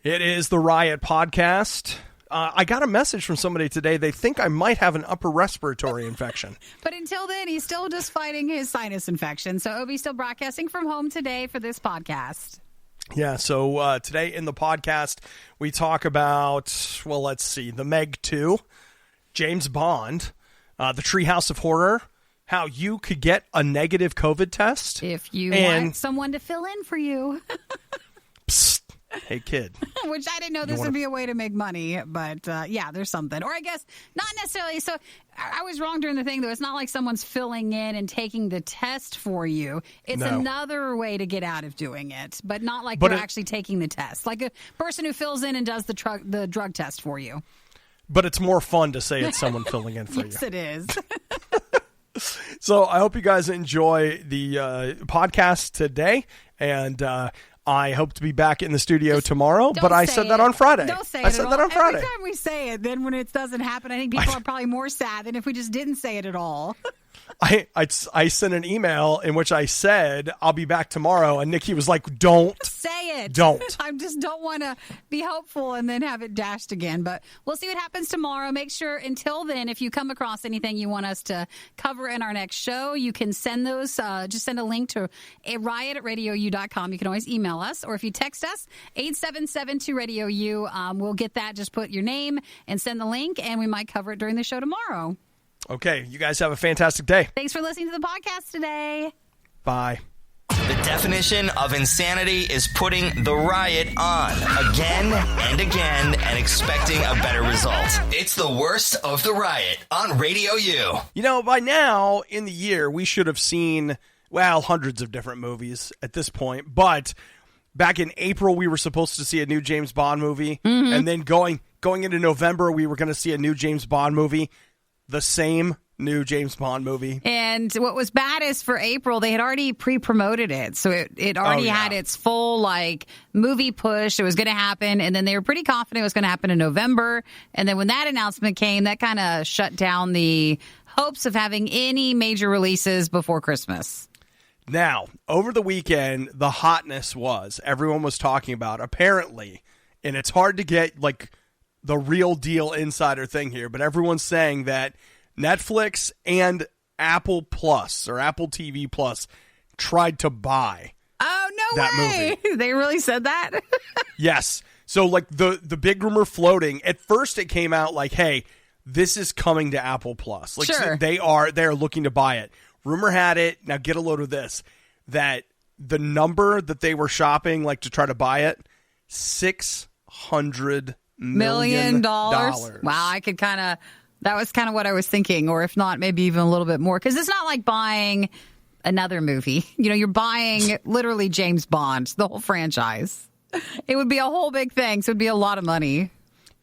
It is the RIOT podcast. I got a message from somebody today. They think I might have an upper respiratory infection. But until then, he's still just fighting his sinus infection. So Obi's still broadcasting from home today for this podcast. Yeah, so today in the podcast, we talk about, well, let's see, the Meg 2, James Bond, the Treehouse of Horror, how you could get a negative COVID test. If you want someone to fill in for you. Psst. Hey, kid. Which I didn't know this would be a way to make money, but yeah, there's something. Or I guess not necessarily. So I was wrong during the thing, though. It's not like someone's filling in and taking the test for you. It's another way to get out of doing it, but not like you're actually taking the test. Like a person who fills in and does the drug test for you. But it's more fun to say it's someone filling in for you. Yes, it is. So I hope you guys enjoy the podcast today, and I hope to be back in the studio tomorrow, but I said that on Friday. Don't say it. I said that on Friday. Every time we say it, then when it doesn't happen, I think people are probably more sad than if we just didn't say it at all. I sent an email in which I said, I'll be back tomorrow, and Nikki was like, don't. Say it. Don't. I just don't want to be hopeful and then have it dashed again, but we'll see what happens tomorrow. Make sure until then, if you come across anything you want us to cover in our next show, you can send those, just send a link to RIOT@RadioU.com. You can always email us, or if you text us, 877-2RadioU, we'll get that. Just put your name and send the link, and we might cover it during the show tomorrow. Okay, you guys have a fantastic day. Thanks for listening to the podcast today. Bye. The definition of insanity is putting the riot on again and again and expecting a better result. It's the worst of the riot on Radio U. You know, by now in the year, we should have seen, well, hundreds of different movies at this point. But back in April, we were supposed to see a new James Bond movie. Mm-hmm. And then going into November, we were going to see a new James Bond movie. The same new James Bond movie. And what was bad is for April, they had already pre-promoted it. So it already had its full movie push. It was going to happen. And then they were pretty confident it was going to happen in November. And then when that announcement came, that kind of shut down the hopes of having any major releases before Christmas. Now, over the weekend, the hotness was, everyone was talking about, apparently, and it's hard to get the real deal insider thing here, but everyone's saying that Netflix and Apple Plus or Apple TV Plus tried to buy that movie. They really said that? Yes. So the big rumor floating, at first it came out like, hey, this is coming to Apple Plus. Sure. They are looking to buy it. Rumor had it, now get a load of this, that the number that they were shopping to try to buy it, $600 million. Wow, I could that was kind of what I was thinking, or if not, maybe even a little bit more, because it's not like buying another movie. You know, you're buying literally James Bond, the whole franchise. It would be a whole big thing, so it would be a lot of money.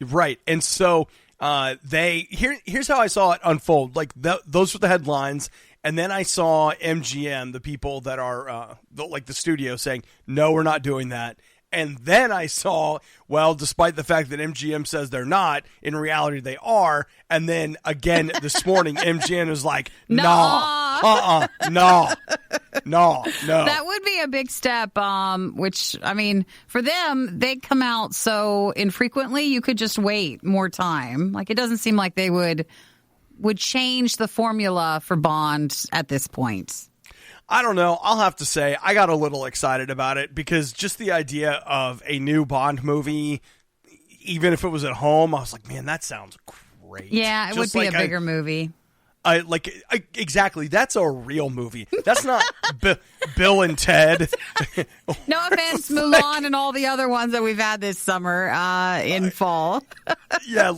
Right, and so here's how I saw it unfold. Those were the headlines, and then I saw MGM, the people that are the studio, saying, no, we're not doing that. And then I saw, well, despite the fact that MGM says they're not, in reality they are. And then again this morning, MGM is like, no. That would be a big step, which, I mean, for them, they come out so infrequently, you could just wait more time. It doesn't seem like they would change the formula for Bond at this point. I don't know. I'll have to say I got a little excited about it because just the idea of a new Bond movie, even if it was at home, I was like, man, that sounds great. Yeah, it would be a bigger movie. Exactly. That's a real movie. That's not Bill and Ted. No offense, Mulan and all the other ones that we've had this summer in fall. Yeah,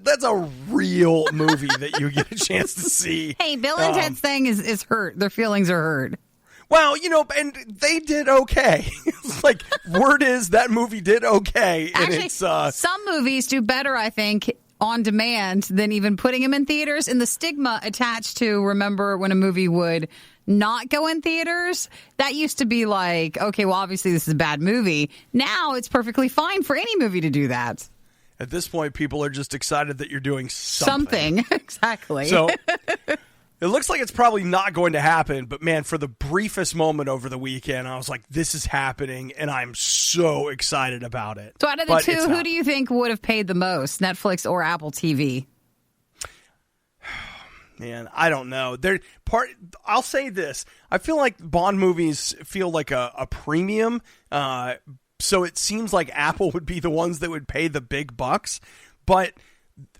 that's a real movie that you get a chance to see. Hey, Bill and Ted's thing is hurt. Their feelings are hurt. Well, and they did okay. Word is that movie did okay. Actually, and it's, some movies do better, I think, on demand than even putting them in theaters. And the stigma attached to, remember when a movie would not go in theaters, that used to be okay, well, obviously this is a bad movie. Now it's perfectly fine for any movie to do that. At this point, people are just excited that you're doing something. Exactly. So it looks like it's probably not going to happen, but man, for the briefest moment over the weekend, I was like, this is happening, and I'm so so excited about it. So out of the two, who do you think would have paid the most, Netflix or Apple TV? Man, I don't know. I'll say this. I feel like Bond movies feel like a premium. So it seems like Apple would be the ones that would pay the big bucks. But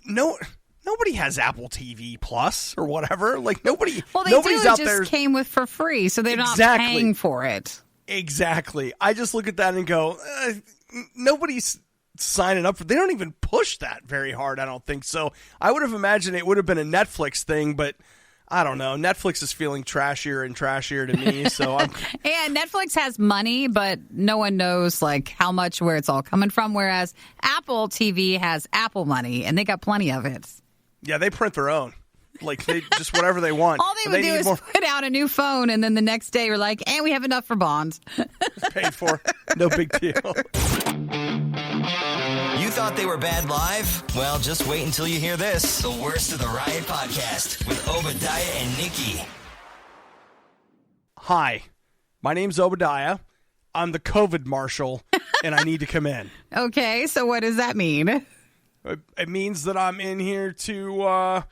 nobody has Apple TV Plus or whatever. Like nobody's out there. Just came with for free, so they're not paying for it. Exactly. I just look at that and go, nobody's signing up for. They don't even push that very hard, I don't think. So I would have imagined it would have been a Netflix thing, but I don't know. Netflix is feeling trashier and trashier to me. So and Netflix has money, but no one knows like how much, where it's all coming from. Whereas Apple TV has Apple money, and they got plenty of it. Yeah, they print their own. Like they just whatever they want. All they would do is put out a new phone, and then the next day we're like, "And we have enough for bonds." Paid for. No big deal. You thought they were bad live? Well, just wait until you hear this. The Worst of the Riot podcast with Obadiah and Nikki. Hi, my name's Obadiah. I'm the COVID marshal, and I need to come in. Okay, so what does that mean? It means that I'm in here to,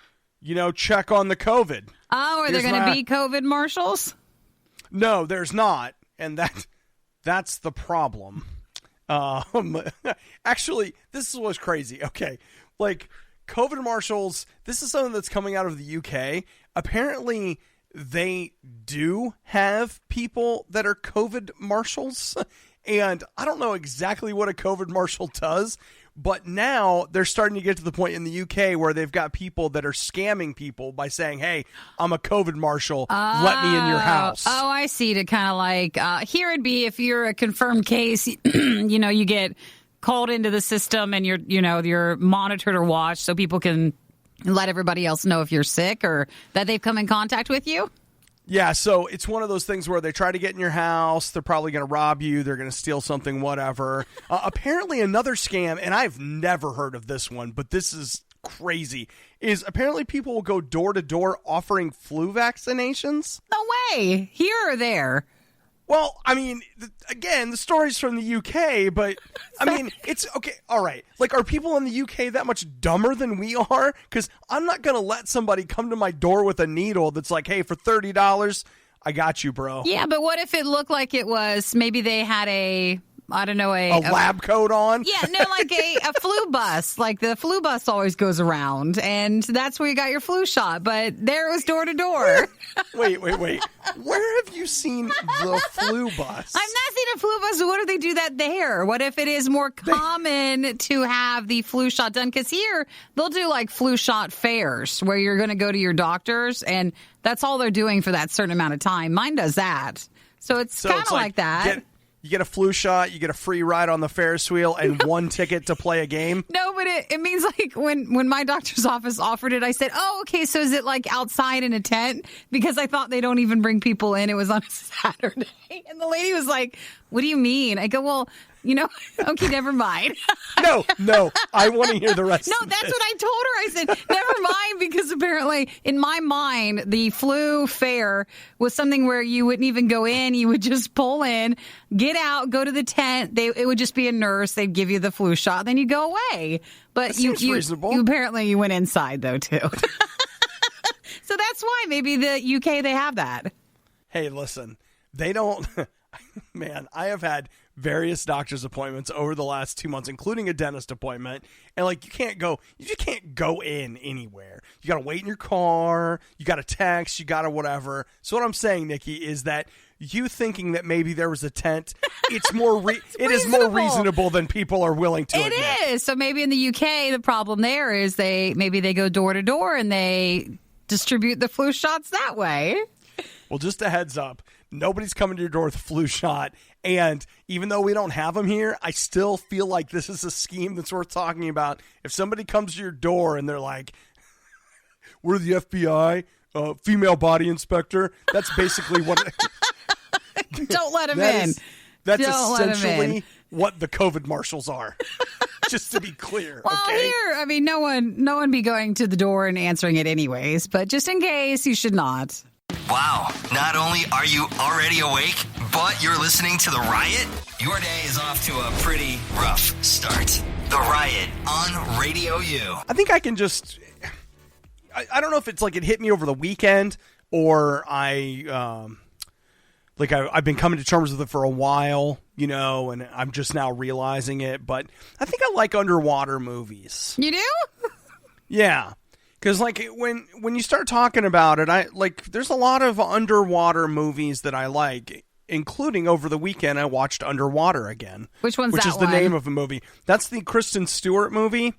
check on the COVID. Oh, are there going to be COVID marshals? No, there's not, and that's the problem. Actually, this is what's crazy. Okay, like COVID marshals, this is something that's coming out of the UK. Apparently, they do have people that are COVID marshals, and I don't know exactly what a COVID marshal does, but now they're starting to get to the point in the UK where they've got people that are scamming people by saying, hey, I'm a COVID marshal. Let me in your house. Oh, I see. To kind of like, here it'd be if you're a confirmed case, you get called into the system and you're monitored or watched so people can let everybody else know if you're sick or that they've come in contact with you. Yeah, so it's one of those things where they try to get in your house. They're probably going to rob you. They're going to steal something, whatever. Apparently another scam, and I've never heard of this one, but this is crazy, is apparently people will go door to door offering flu vaccinations. No way. Here or there? Well, I mean, again, the story's from the UK, but, I mean, it's, okay, all right. Like, are people in the UK that much dumber than we are? Because I'm not going to let somebody come to my door with a needle that's like, hey, for $30, I got you, bro. Yeah, but what if it looked like it was, maybe they had a lab coat on? Yeah, no, like a flu bus. Like the flu bus always goes around, and that's where you got your flu shot. But there it was door to door. Wait. Where have you seen the flu bus? I've not seen a flu bus. So what if they do that there? What if it is more common to have the flu shot done? Because here, they'll do like flu shot fairs where you're going to go to your doctors, and that's all they're doing for that certain amount of time. Mine does that. So it's kind of like that. You get a flu shot, you get a free ride on the Ferris wheel, and one ticket to play a game. No, but it means like when my doctor's office offered it, I said, oh, okay, so is it like outside in a tent? Because I thought they don't even bring people in. It was on a Saturday. And the lady was like, what do you mean? I go, well, okay, never mind. No, I want to hear the rest No, that's what I told her. I said, never mind, because apparently in my mind, the flu fair was something where you wouldn't even go in. You would just pull in, get out, go to the tent. It would just be a nurse. They'd give you the flu shot. Then you go away. But you apparently you went inside, though, too. So that's why maybe the UK, they have that. Hey, listen, they don't. Man, I have had various doctor's appointments over the last 2 months, including a dentist appointment. And like, you just can't go in anywhere. You got to wait in your car. You got to text. You got to whatever. So what I'm saying, Nikki, is that you thinking that maybe there was a tent, it is more reasonable than people are willing to admit. It is. So maybe in the UK, the problem there is they go door to door and they distribute the flu shots that way. Well, just a heads up. Nobody's coming to your door with a flu shot. And even though we don't have them here, I still feel like this is a scheme that's worth talking about. If somebody comes to your door and they're like, we're the FBI, female body inspector, that's basically what... Don't let them in. That's essentially what the COVID marshals are. Just to be clear. Well, okay? Here, I mean, no one be going to the door and answering it anyways. But just in case, you should not. Wow. Not only are you already awake, but you're listening to The Riot? Your day is off to a pretty rough start. The Riot on Radio U. I think I can just... I don't know if it's like it hit me over the weekend or I've been coming to terms with it for a while, and I'm just now realizing it. But I think I like underwater movies. You do? Yeah. Because, when you start talking about it, there's a lot of underwater movies that I like, including over the weekend I watched Underwater again. Which one's that Which is the name of the movie. That's the Kristen Stewart movie.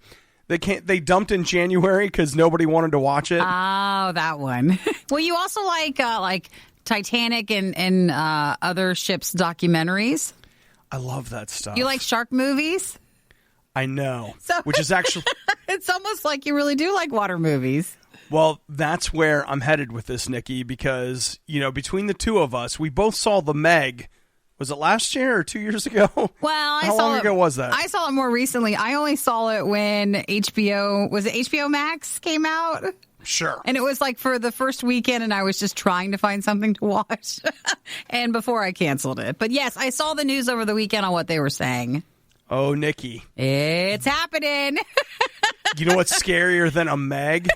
They dumped in January because nobody wanted to watch it. Oh, that one. Well, you also like Titanic and other ships documentaries. I love that stuff. You like shark movies? I know. Which is actually... It's almost like you really do like water movies. Well, that's where I'm headed with this, Nikki, because, between the two of us, we both saw The Meg. Was it last year or 2 years ago? Well, How long ago was that? I saw it more recently. I only saw it when HBO Max came out? Sure. And it was for the first weekend, and I was just trying to find something to watch. And before I canceled it. But yes, I saw the news over the weekend on what they were saying. Oh, Nikki. It's happening. You know what's scarier than a Meg?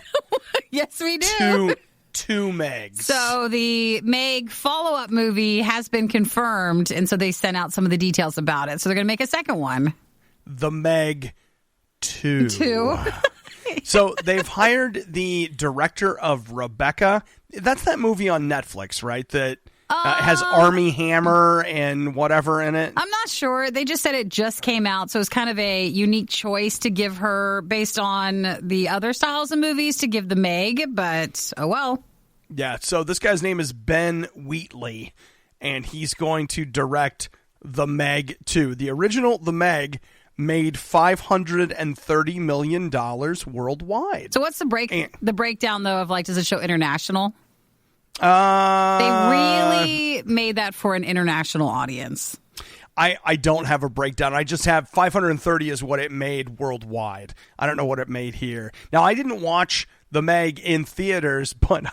Yes, we do. Two Megs. So the Meg follow-up movie has been confirmed, and so they sent out some of the details about it. So they're going to make a second one. The Meg 2. 2. So they've hired the director of Rebecca. That's that movie on Netflix, right? That has Armie Hammer and whatever in it. I'm not sure. They just said it just came out, so it's kind of a unique choice to give her based on the other styles of movies to give the Meg, but oh well. Yeah, so this guy's name is Ben Wheatley, and he's going to direct The Meg 2. The original The Meg made $530 million worldwide. So what's the breakdown, though, of does it show international? They They really made that for an international audience. I don't have a breakdown. I just have 530 is what it made worldwide. I don't know what it made here. Now, I didn't watch The Meg in theaters, but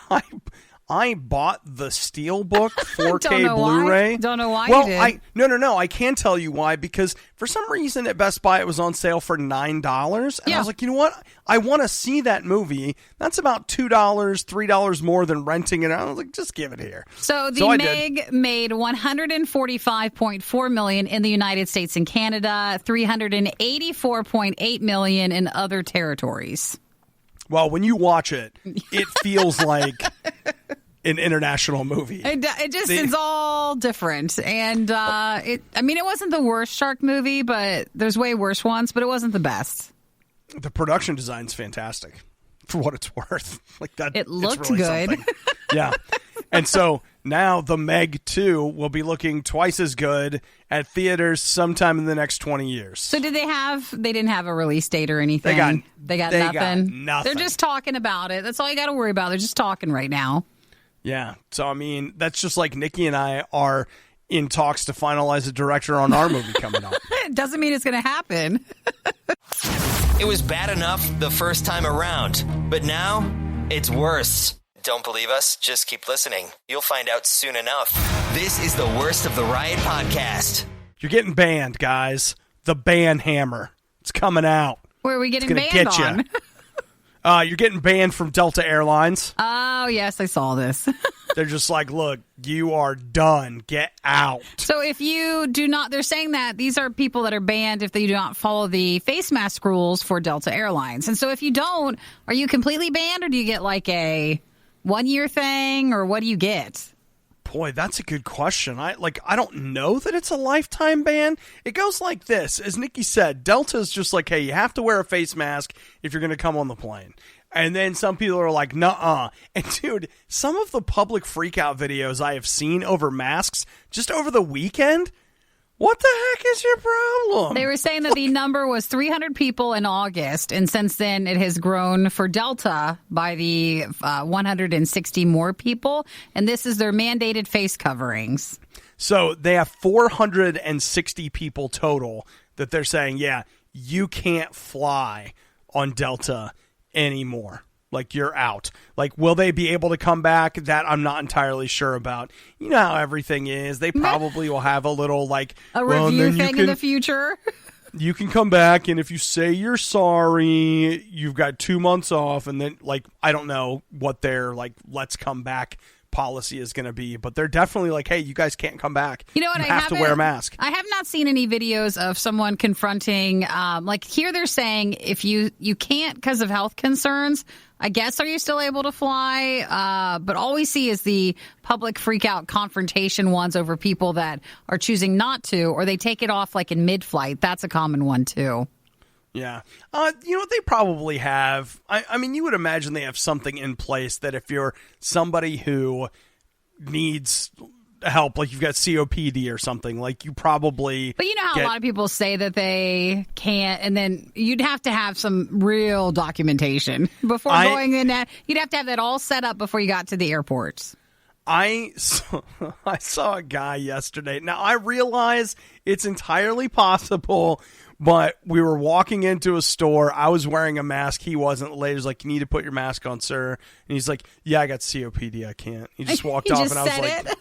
I bought the Steelbook 4K Blu-ray. Don't know why you did. No. I can tell you why, because for some reason at Best Buy it was on sale for $9. And I was like, you know what? I want to see that movie. That's about $2, $3 more than renting it. I was like, just give it here. So the Meg made $145.4 million in the United States and Canada, $384.8 million in other territories. Well, when you watch it, it feels like an international movie. It just is all different. And it wasn't the worst shark movie, but there's way worse ones, but it wasn't the best. The production design's fantastic for what it's worth. It looked really good. Something. Yeah. And so now the Meg 2 will be looking twice as good at theaters sometime in the next 20 years. So they didn't have a release date or anything? They got nothing? They're just talking about it. That's all you got to worry about. They're just talking right now. Yeah. So, that's just like Nikki and I are in talks to finalize a director on our movie coming up. It doesn't mean it's going to happen. It was bad enough the first time around, but now it's worse. Don't believe us? Just keep listening. You'll find out soon enough. This is the worst of the Riot podcast. You're getting banned, guys. The ban hammer. It's coming out. Where are we getting banned on? You're getting banned from Delta Airlines. Oh, yes, I saw this. They're just like, look, you are done. Get out. So if you do not, they're saying that these are people that are banned if they do not follow the face mask rules for Delta Airlines. And so if you don't, are you completely banned or do you get a 1-year thing or what do you get? Boy, that's a good question. I don't know that it's a lifetime ban. It goes like this. As Nikki said, Delta's just like, hey, you have to wear a face mask if you're going to come on the plane. And then some people are like, nuh-uh. And dude, some of the public freakout videos I have seen over masks just over the weekend, what the heck is your problem? They were saying that the number was 300 people in August, and since then it has grown for Delta by the 160 more people, and this is their mandated face coverings. So they have 460 people total that they're saying, yeah, you can't fly on Delta anymore. Like, you're out. Like, will they be able to come back? That I'm not entirely sure about. You know how everything is. They probably will have a little, like... a review thing in the future. You can come back, and if you say you're sorry, you've got 2 months off, and then, like, I don't know what their, like, let's come back policy is going to be, but they're definitely like, hey, you guys can't come back. You know what? You have to wear a mask. I have not seen any videos of someone confronting, like here they're saying if you can't because of health concerns, I guess, are you still able to fly? But all we see is the public freak out confrontation ones over people that are choosing not to, or they take it off like in mid-flight. That's a common one too. Yeah. You know what they probably have? I mean, you would imagine they have something in place that if you're somebody who needs help, like you've got COPD or something, like you probably... But you know how a lot of people say that they can't, and then you'd have to have some real documentation before going in. You'd have to have that all set up before you got to the airports. I saw a guy yesterday. Now, I realize it's entirely possible, but we were walking into a store. I was wearing a mask. He wasn't. The lady was like, you need to put your mask on, sir. And he's like, yeah, I got COPD. I can't. He just walked off, and I was like...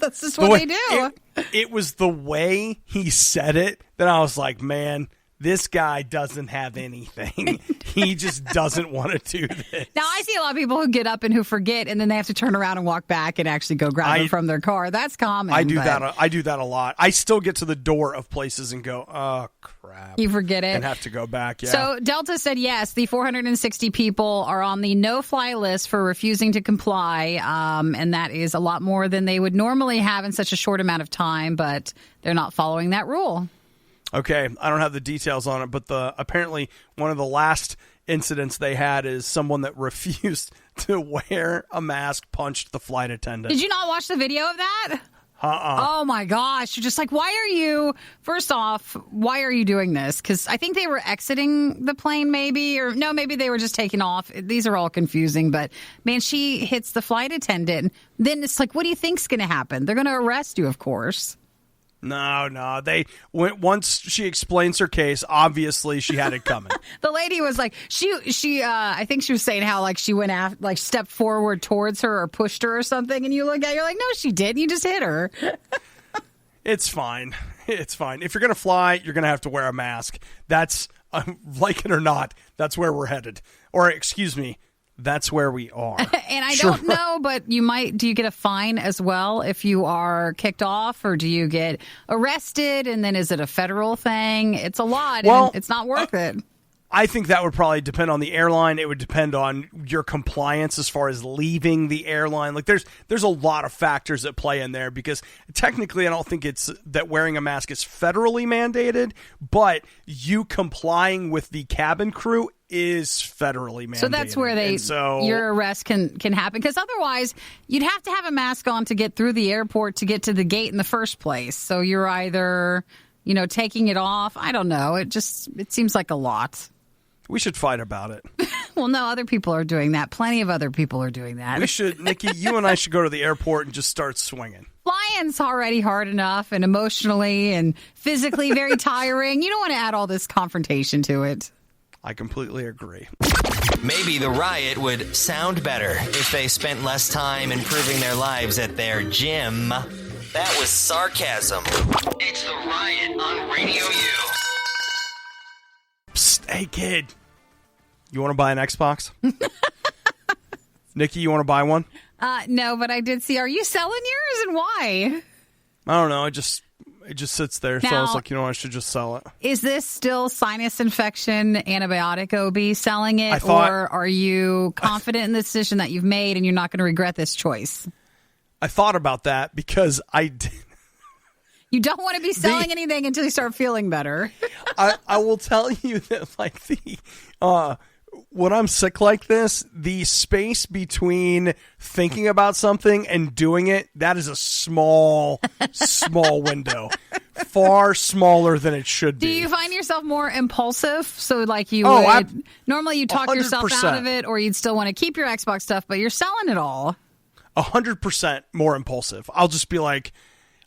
That's just what they do. It was the way he said it that I was like, man, this guy doesn't have anything. He just doesn't want to do this. Now, I see a lot of people who get up and who forget, and then they have to turn around and walk back and actually go grab it from their car. That's common. I do that a lot. I still get to the door of places and go, oh, crap. You forget it. And have to go back, yeah. So Delta said, yes, the 460 people are on the no-fly list for refusing to comply, and that is a lot more than they would normally have in such a short amount of time, but they're not following that rule. Okay, I don't have the details on it, but apparently one of the last incidents they had is someone that refused to wear a mask punched the flight attendant. Did you not watch the video of that? Oh my gosh. You're just like, first off, why are you doing this? Because I think they were exiting the plane maybe, or no, maybe they were just taking off. These are all confusing, but man, she hits the flight attendant. Then it's like, what do you think's going to happen? They're going to arrest you, of course. No. They went once she explains her case. Obviously, she had it coming. The lady was like, I think she was saying how like she went after, like stepped forward towards her or pushed her or something, and you look at her, you're like, no, she didn't. You just hit her. It's fine. It's fine. If you're gonna fly, you're gonna have to wear a mask. That's like it or not. That's where we're headed. Or excuse me. That's where we are. And I don't know, but do you get a fine as well if you are kicked off, or do you get arrested, and then is it a federal thing? It's a lot, and it's not worth it. I think that would probably depend on the airline. It would depend on your compliance as far as leaving the airline. Like there's a lot of factors that play in there, because technically I don't think it's that wearing a mask is federally mandated, but you complying with the cabin crew is federally mandated. So that's where your arrest can happen, because otherwise you'd have to have a mask on to get through the airport to get to the gate in the first place. So you're either, taking it off. I don't know. It seems like a lot. We should fight about it. Well, no, other people are doing that. Plenty of other people are doing that. We should, Nikki, you and I should go to the airport and just start swinging. Flying's already hard enough, and emotionally and physically very tiring. You don't want to add all this confrontation to it. I completely agree. Maybe the riot would sound better if they spent less time improving their lives at their gym. That was sarcasm. It's the riot on Radio U. Psst, hey, kid. You want to buy an Xbox? Nikki, you want to buy one? No, but I did see. Are you selling yours, and why? I don't know. It just sits there, so I was like, I should just sell it. Is this still sinus infection, antibiotic OB selling it, or are you confident in the decision that you've made and you're not going to regret this choice? I thought about that because I did. You don't want to be selling anything until you start feeling better. I will tell you that, like, when I'm sick like this, the space between thinking about something and doing it, that is a small window. Far smaller than it should be. Do you find yourself more impulsive? So like you would, normally you talk 100%. Yourself out of it, or you'd still want to keep your Xbox stuff, but you're selling it all. 100% more impulsive. I'll just be like,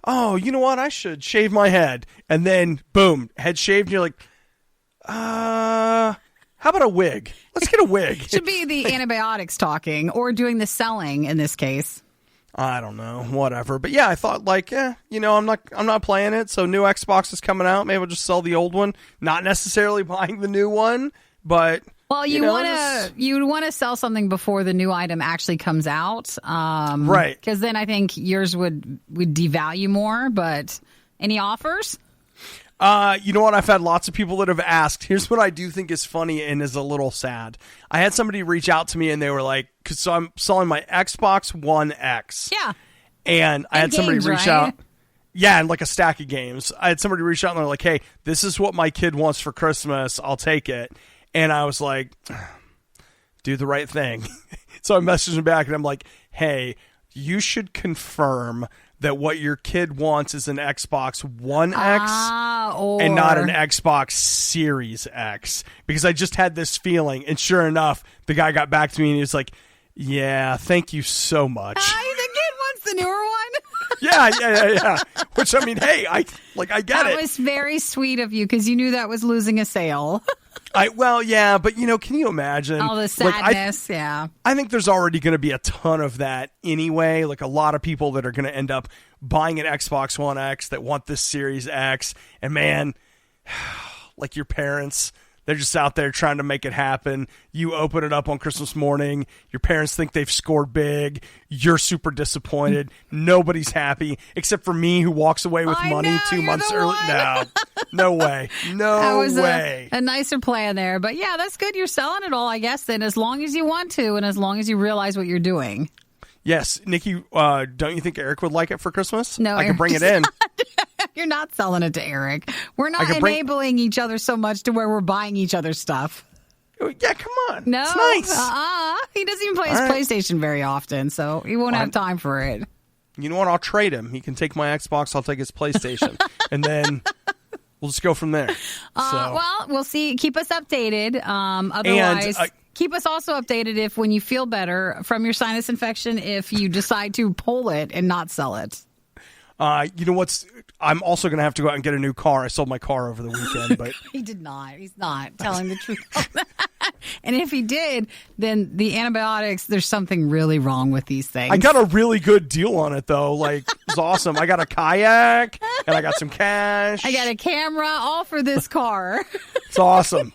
oh, you know what? I should shave my head. And then, boom, head shaved. And you're like, how How about a wig? Let's get a wig. Should be the antibiotics talking or doing the selling in this case. I don't know, whatever. But yeah, I thought like, I'm not playing it. So new Xbox is coming out. Maybe I'll just sell the old one. Not necessarily buying the new one, but well, you want to sell something before the new item actually comes out, right? Because then I think yours would devalue more. But any offers? You know what? I've had lots of people that have asked. Here's what I do think is funny and is a little sad. I had somebody reach out to me and they were like, so I'm selling my Xbox One X. Yeah. And I had somebody games, reach right? out. Yeah, and like a stack of games. I had somebody reach out and they're like, hey, this is what my kid wants for Christmas. I'll take it. And I was like, do the right thing. So I messaged him back and I'm like, hey, you should confirm that what your kid wants is an Xbox One X and not an Xbox Series X. Because I just had this feeling. And sure enough, the guy got back to me and he was like, yeah, thank you so much. The kid wants the newer one? Yeah. Which, I mean, hey, I get it. That was very sweet of you because you knew that was losing a sale. But can you imagine all the sadness? Yeah, I think there's already going to be a ton of that anyway. Like a lot of people that are going to end up buying an Xbox One X that want this Series X, and man, like your parents, they're just out there trying to make it happen. You open it up on Christmas morning. Your parents think they've scored big. You're super disappointed. Nobody's happy except for me, who walks away with money 2 months early. No way. No way. A nicer plan there. But yeah, that's good. You're selling it all, I guess, then, as long as you want to and as long as you realize what you're doing. Yes. Nikki, don't you think Eric would like it for Christmas? No, I can bring it in. You're not selling it to Eric. We're not enabling each other so much to where we're buying each other's stuff. Yeah, come on. No. It's nice. He doesn't even play his PlayStation very often, so he won't have time for it. You know what? I'll trade him. He can take my Xbox. I'll take his PlayStation. And then we'll just go from there. Well, we'll see. Keep us updated. Otherwise... keep us also updated if, when you feel better from your sinus infection, if you decide to pull it and not sell it. You know what's? I'm also going to have to go out and get a new car. I sold my car over the weekend, but he did not. He's not telling the truth. And if he did, then the antibiotics, there's something really wrong with these things. I got a really good deal on it, though. Like, it's awesome. I got a kayak, and I got some cash. I got a camera, all for this car. It's awesome.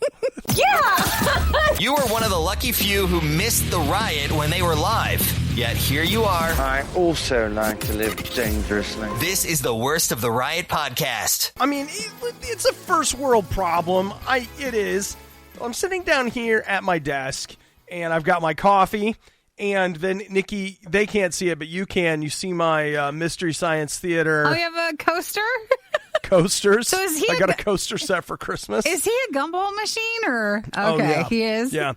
Yeah! You were one of the lucky few who missed the riot when they were live. Yet here you are. I also like to live dangerously. This is the Worst of the Riot podcast. I mean, it's a first world problem. It is. I'm sitting down here at my desk, and I've got my coffee, and then, Nikki, they can't see it, but you can. You see my Mystery Science Theater. Oh, you have a coaster? Coasters. So is he I got a coaster set for Christmas. Is he a gumball machine, or? Okay, yeah. He is? Yeah.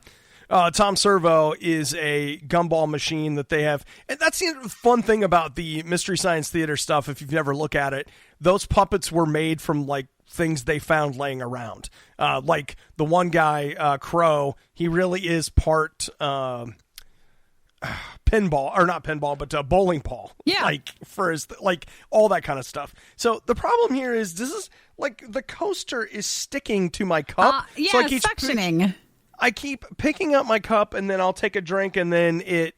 Tom Servo is a gumball machine that they have. And that's the fun thing about the Mystery Science Theater stuff, if you've never looked at it. Those puppets were made from, like, things they found laying around. Like the one guy, Crow, he really is part pinball, or not pinball, but bowling ball. Yeah. Like, for his, like, all that kind of stuff. So the problem here is this is, like, the coaster is sticking to my cup. Yeah, so I keep suctioning. I keep picking up my cup, and then I'll take a drink, and then it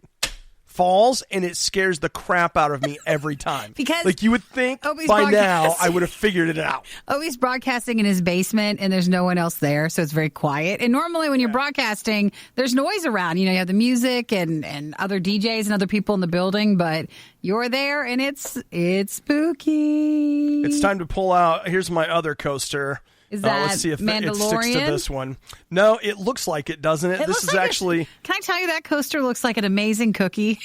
falls, and it scares the crap out of me every time. Because like, you would think Opie's by now I would have figured it out. Opie's broadcasting in his basement, and there's no one else there, so it's very quiet. And normally when you're broadcasting, there's noise around. You know, you have the music and other DJs and other people in the building, but you're there, and it's spooky. It's time to pull out. Here's my other coaster. Is that let's see if Mandalorian? it sticks to this one. No, it looks like it, doesn't it? This is like actually... Can I tell you, that coaster looks like an amazing cookie?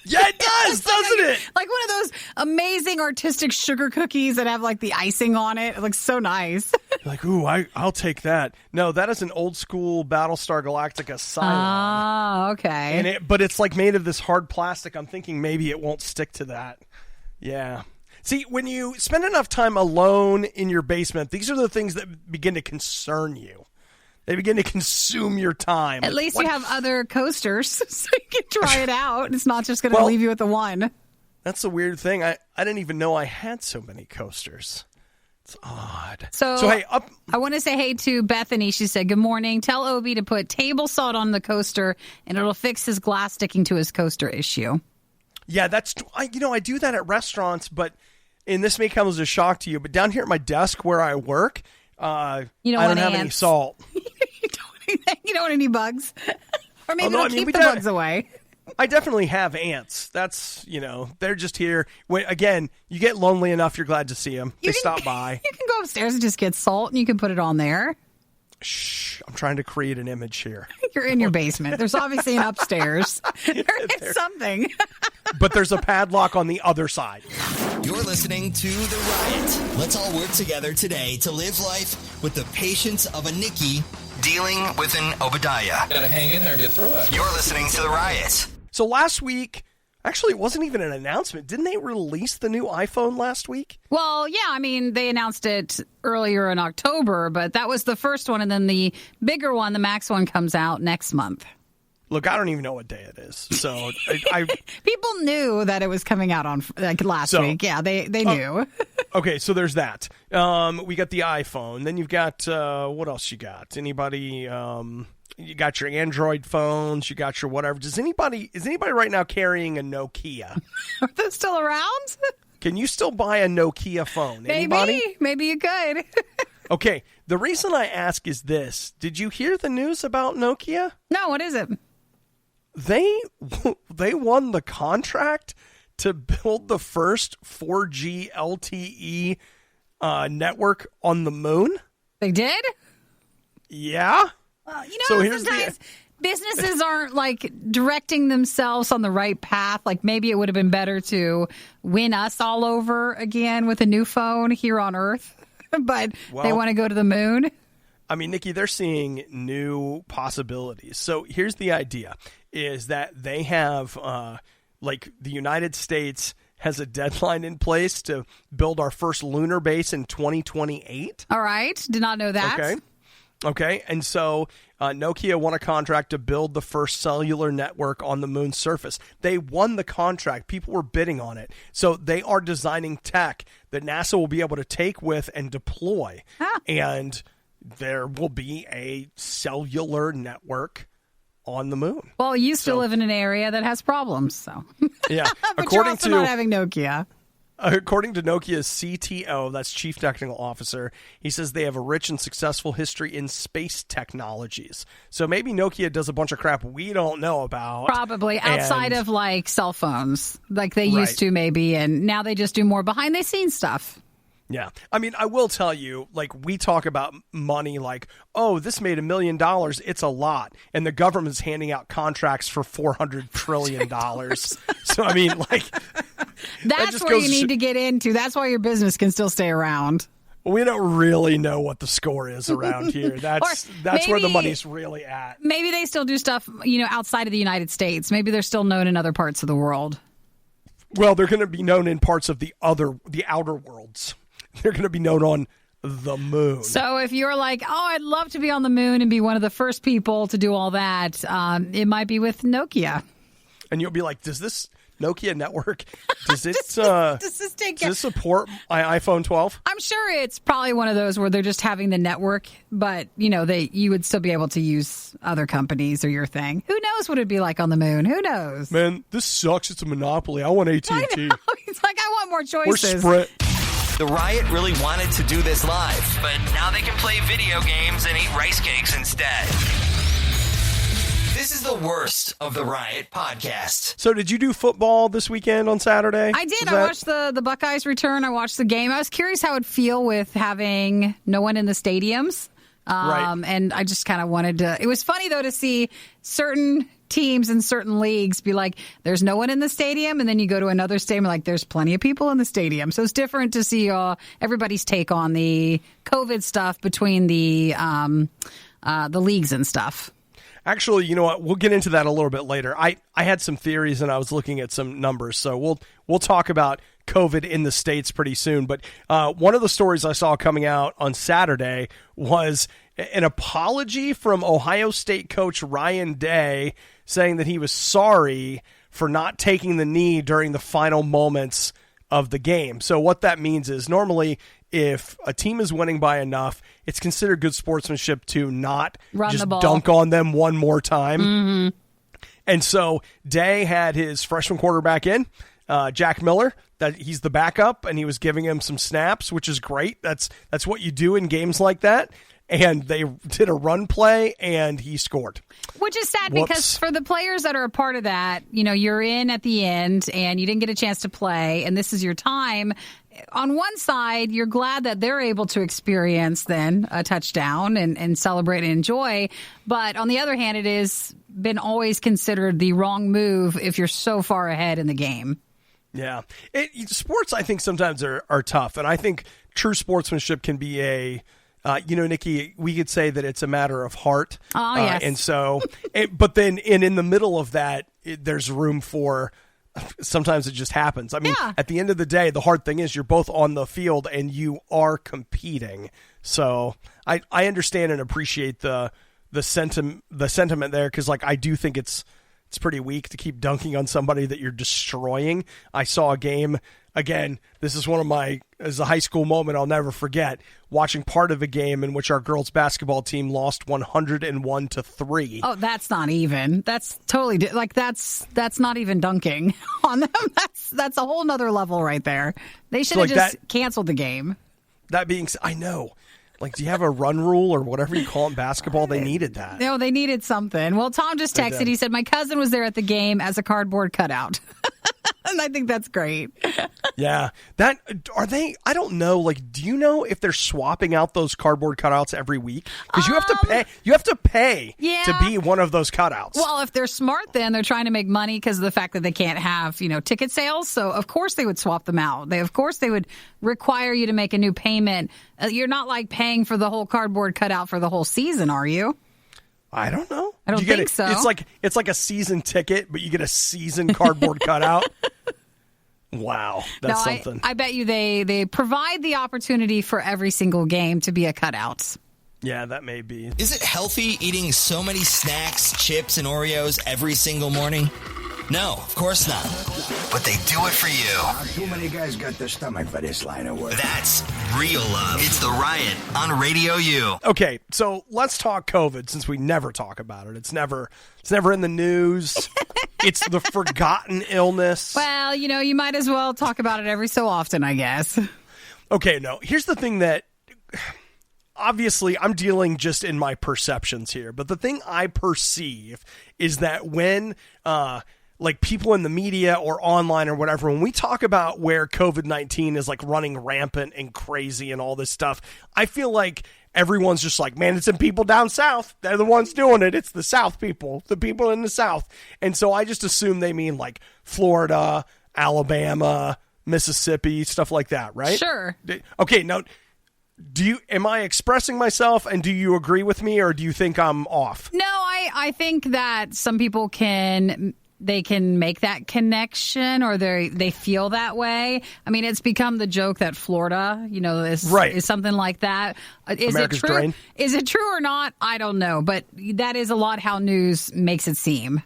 Yeah, it does, doesn't it? Like one of those amazing artistic sugar cookies that have, like, the icing on it. It looks so nice. Like, ooh, I'll take that. No, that is an old school Battlestar Galactica Cylon. Oh, okay. But it's, like, made of this hard plastic. I'm thinking maybe it won't stick to that. Yeah. See, when you spend enough time alone in your basement, these are the things that begin to concern you. They begin to consume your time. At least you have other coasters, so you can try it out. It's not just going to leave you with the one. That's the weird thing. I didn't even know I had so many coasters. It's odd. So hey, I want to say hey to Bethany. She said, good morning. Tell Obi to put table salt on the coaster, and it'll fix his glass sticking to his coaster issue. Yeah, I do that at restaurants, and this may come as a shock to you, but down here at my desk where I work, I don't have any salt. You don't want any bugs? Or maybe it'll keep the bugs away. I definitely have ants. That's, they're just here. Again, you get lonely enough, you're glad to see them. They stop by. You can go upstairs and just get salt, and you can put it on there. Shh, I'm trying to create an image here. You're in your basement. There's obviously an upstairs. There is something. But there's a padlock on the other side. You're listening to The Riot. Let's all work together today to live life with the patience of a Nikki dealing with an Obadiah. Gotta hang in there and get through it. You're listening to The Riot. So last week, actually, it wasn't even an announcement. Didn't they release the new iPhone last week? Well, yeah. I mean, they announced it earlier in October, but that was the first one. And then the bigger one, the Max one, comes out next month. Look, I don't even know what day it is. So people knew that it was coming out on last week. Yeah, they knew. Okay, so there's that. We got the iPhone. Then you've got what else you got? Anybody? You got your Android phones. You got your whatever. Is anybody right now carrying a Nokia? Are they still around? Can you still buy a Nokia phone? Anybody? Maybe you could. Okay, the reason I ask is this. Did you hear the news about Nokia? No, what is it? They won the contract to build the first 4G LTE network on the moon. They did? Yeah. Well, sometimes businesses aren't directing themselves on the right path. Maybe it would have been better to win us all over again with a new phone here on Earth, but they want to go to the moon. I mean, Nikki, they're seeing new possibilities. So here's the idea, is that they have, the United States has a deadline in place to build our first lunar base in 2028. All right. Did not know that. Okay. And so Nokia won a contract to build the first cellular network on the moon's surface. They won the contract. People were bidding on it. So they are designing tech that NASA will be able to take with and deploy. And there will be a cellular network on the moon. Well, you still live in an area that has problems, so. Yeah. But you're also not having Nokia. According to Nokia's CTO, that's Chief Technical Officer, he says they have a rich and successful history in space technologies. So maybe Nokia does a bunch of crap we don't know about. Probably outside of cell phones, like they used to maybe, and now they just do more behind-the-scenes stuff. Yeah. I mean, I will tell you, we talk about money this made $1 million. It's a lot. And the government's handing out contracts for $400 trillion. So, I mean, that's where you need to get into. That's why your business can still stay around. We don't really know what the score is around here. That's where the money's really at. Maybe they still do stuff, outside of the United States. Maybe they're still known in other parts of the world. Well, they're going to be known in parts of the outer worlds. They're going to be known on the moon. So if you're I'd love to be on the moon and be one of the first people to do all that, it might be with Nokia. And you'll be like, does this Nokia network, does this support my iPhone 12? I'm sure it's probably one of those where they're just having the network, but, you would still be able to use other companies or your thing. Who knows what it'd be like on the moon? Who knows? Man, this sucks. It's a monopoly. I want AT&T. I know. It's I want more choices. Or Sprint. The Riot really wanted to do this live, but now they can play video games and eat rice cakes instead. This is the worst of the Riot podcast. So did you do football this weekend on Saturday? I did. I watched the Buckeyes return. I watched the game. I was curious how it'd feel with having no one in the stadiums. And I just kind of wanted to... It was funny, though, to see certain teams in certain leagues be like, there's no one in the stadium, and then you go to another stadium, there's plenty of people in the stadium. So it's different to see everybody's take on the COVID stuff between the leagues and stuff. Actually, you know what? We'll get into that a little bit later. I had some theories, and I was looking at some numbers, so we'll talk about COVID in the States pretty soon. But one of the stories I saw coming out on Saturday was an apology from Ohio State coach Ryan Day saying that he was sorry for not taking the knee during the final moments of the game. So what that means is normally if a team is winning by enough, it's considered good sportsmanship to not Run just the ball. dunk on them one more time. And so Day had his freshman quarterback in, Jack Miller. That he's the backup, and he was giving him some snaps, which is great. That's what you do in games like that. And they did a run play, and he scored. Which is sad because for the players that are a part of that, you're in at the end, and you didn't get a chance to play, and this is your time. On one side, you're glad that they're able to experience then a touchdown and celebrate and enjoy. But on the other hand, it has been always considered the wrong move if you're so far ahead in the game. Yeah. Sports, I think, sometimes are tough. And I think true sportsmanship can be Nikki, we could say that it's a matter of heart. Oh, yes. And so, but then in the middle of that, there's room for, sometimes it just happens. I mean, At the end of the day, the hard thing is you're both on the field and you are competing. So I understand and appreciate the sentiment there, because I do think it's pretty weak to keep dunking on somebody that you're destroying. I saw a game, again, this is is a high school moment I'll never forget, watching part of a game in which our girls basketball team lost 101-3. Oh, that's not even. That's totally, that's not even dunking on them. That's a whole nother level right there. They should have just canceled the game. That being said, I know. Do you have a run rule or whatever you call it in basketball? They needed that. No, they needed something. Well, Tom just texted. He said, my cousin was there at the game as a cardboard cutout. And I think that's great. Yeah. I don't know. Do you know if they're swapping out those cardboard cutouts every week? Because you have to pay to be one of those cutouts. Well, if they're smart, then they're trying to make money because of the fact that they can't have, ticket sales. So of course they would swap them out. Of course they would require you to make a new payment. You're not paying for the whole cardboard cutout for the whole season, are you? I don't know. I don't think so. It's like a season ticket, but you get a season cardboard cutout. Wow, that's something. I bet you they provide the opportunity for every single game to be a cutout. Yeah, that may be. Is it healthy eating so many snacks, chips, and Oreos every single morning? No, of course not. But they do it for you. Too many guys got the stomach for this line of work. That's real love. It's the Riot on Radio U. Okay, so let's talk COVID, since we never talk about it. It's never in the news. It's the forgotten illness. Well, you might as well talk about it every so often, I guess. Okay, no. Here's the thing that, obviously, I'm dealing just in my perceptions here, but the thing I perceive is that when people in the media or online or whatever, when we talk about where COVID-19 is running rampant and crazy and all this stuff, I feel like everyone's just man, it's in people down south. They're the ones doing it. It's the South people, the people in the South. And so I just assume they mean Florida, Alabama, Mississippi, stuff like that, right? Sure. Okay, now, am I expressing myself, and do you agree with me, or do you think I'm off? No, I think that some people can make that connection, or they feel that way. I mean, it's become the joke that Florida, is something like that. Is America's it true? drain? Is it true or not? I don't know, but that is a lot how news makes it seem.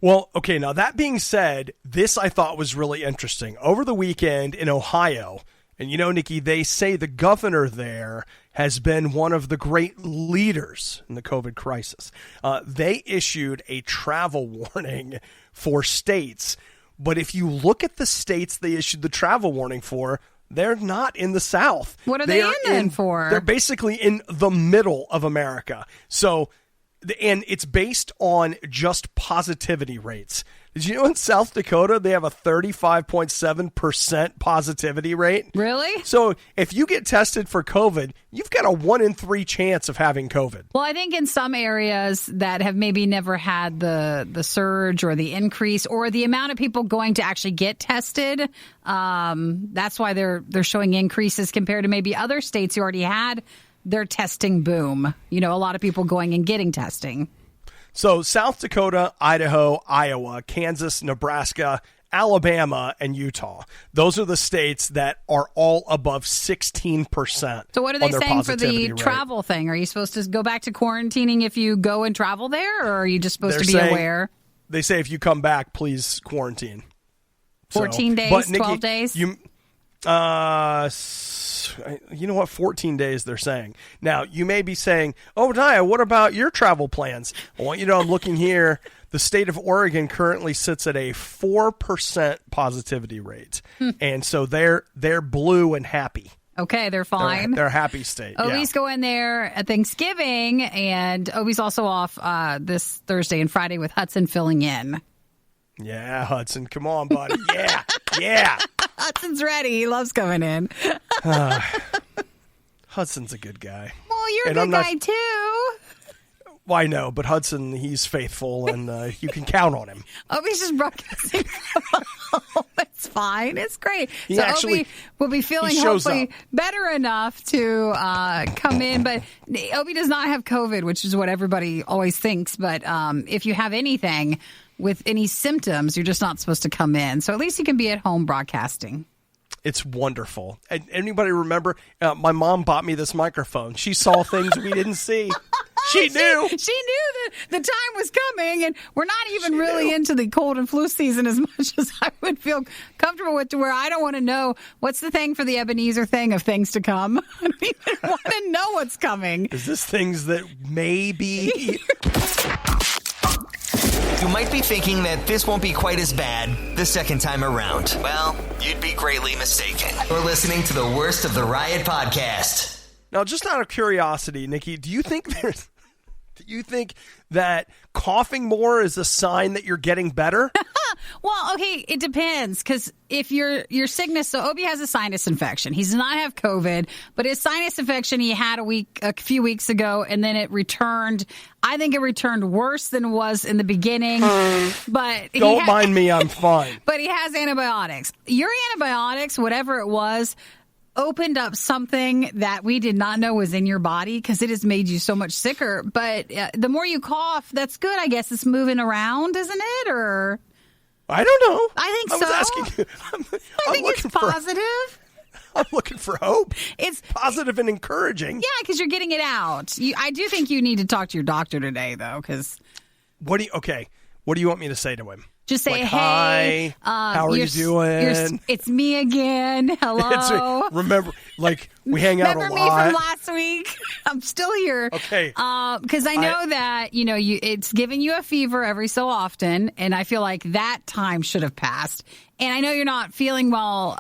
Well, okay, now that being said, this I thought was really interesting. Over the weekend in Ohio, and Nikki, they say the governor there has been one of the great leaders in the COVID crisis. They issued a travel warning for states, but if you look at the states they issued the travel warning for, they're not in the South. What are they in for? They're basically in the middle of America. So, and it's based on just positivity rates. Did you know in South Dakota they have a 35.7% positivity rate? Really? So if you get tested for COVID, you've got a 1 in 3 chance of having COVID. Well, I think in some areas that have maybe never had the surge or the increase or the amount of people going to actually get tested, that's why they're showing increases compared to maybe other states who already had their testing boom. A lot of people going and getting testing. So South Dakota, Idaho, Iowa, Kansas, Nebraska, Alabama, and Utah. Those are the states that are all above 16%. So what are they saying for the travel thing? Are you supposed to go back to quarantining if you go and travel there, or are you just supposed to be aware? They say if you come back, please quarantine. 14 days, 12 days? You know what? 14 days they're saying. Now, you may be saying, oh, Dia, what about your travel plans? I want you to know I'm looking here. The state of Oregon currently sits at a 4% positivity rate. And so they're blue and happy. Okay, they're fine. They're a happy state. Obi's going there at Thanksgiving, and Obi's also off this Thursday and Friday with Hudson filling in. Yeah, Hudson, come on, buddy. Yeah. Hudson's ready. He loves coming in. Hudson's a good guy. Well, you're a good guy, too. Well, I know, but Hudson, he's faithful, and you can count on him. Obi's just broadcasting. It's fine. It's great. He so actually, Obi will be feeling hopefully better enough to come in. But Obi does not have COVID, which is what everybody always thinks. But if you have anything with any symptoms, you're just not supposed to come in. So at least he can be at home broadcasting. It's wonderful. And anybody remember, my mom bought me this microphone. She saw things we didn't see. She knew. She knew that the time was coming, and we're not even really into the cold and flu season as much as I would feel comfortable with, to where I don't want to know what's the thing for the Ebenezer thing of things to come. I don't even want to know what's coming. Is this things that may be... You might be thinking that this won't be quite as bad the second time around. Well, you'd be greatly mistaken. You're listening to the worst of the Riot podcast. Now, just out of curiosity, Nikki, do you think that coughing more is a sign that you're getting better? Well, okay, it depends, because if your sickness, so Obi has a sinus infection. He does not have COVID, but his sinus infection he had a few weeks ago, and then it returned. I think it returned worse than it was in the beginning. But don't mind me, I'm fine. But he has antibiotics. Your antibiotics, whatever it was, opened up something that we did not know was in your body, because it has made you so much sicker. But the more you cough, that's good, I guess. It's moving around, isn't it? Or I don't know. I think so. I was asking you. I think it's positive. I'm looking for hope. It's positive and encouraging. Yeah, because you're getting it out. I do think you need to talk to your doctor today, though, because... What do you want me to say to him? Just say, like, hey, hi, how are you doing? It's me again. Hello. Remember, like, we hang out a lot. Remember me from last week? I'm still here. Okay. Because I know that, it's giving you a fever every so often, and I feel like that time should have passed. And I know you're not feeling well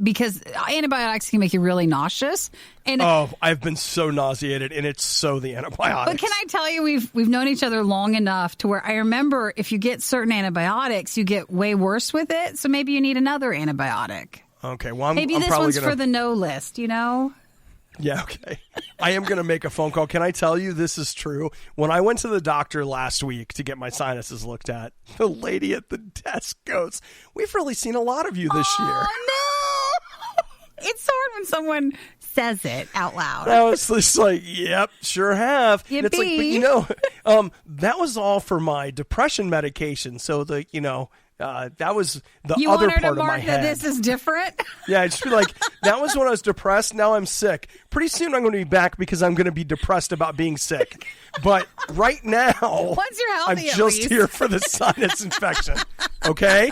because antibiotics can make you really nauseous. And I've been so nauseated, and it's so the antibiotics. But can I tell you, we've known each other long enough to where I remember if you get certain antibiotics, you get way worse with it. So maybe you need another antibiotic. Okay, well, maybe I'm this probably one's for the no list, Yeah, okay. I am going to make a phone call. Can I tell you this is true? When I went to the doctor last week to get my sinuses looked at, the lady at the desk goes, "We've really seen a lot of you this year." Oh, no. It's hard when someone says it out loud. I was just like, yep, sure have. Yippee. It's like, but that was all for my depression medication. So that was the you other want her part to of my mark head. that this is different? Yeah, I just feel like that was when I was depressed. Now I'm sick. Pretty soon I'm going to be back because I'm going to be depressed about being sick. But right now, once you're healthy, I'm just here for the sinus infection. Okay?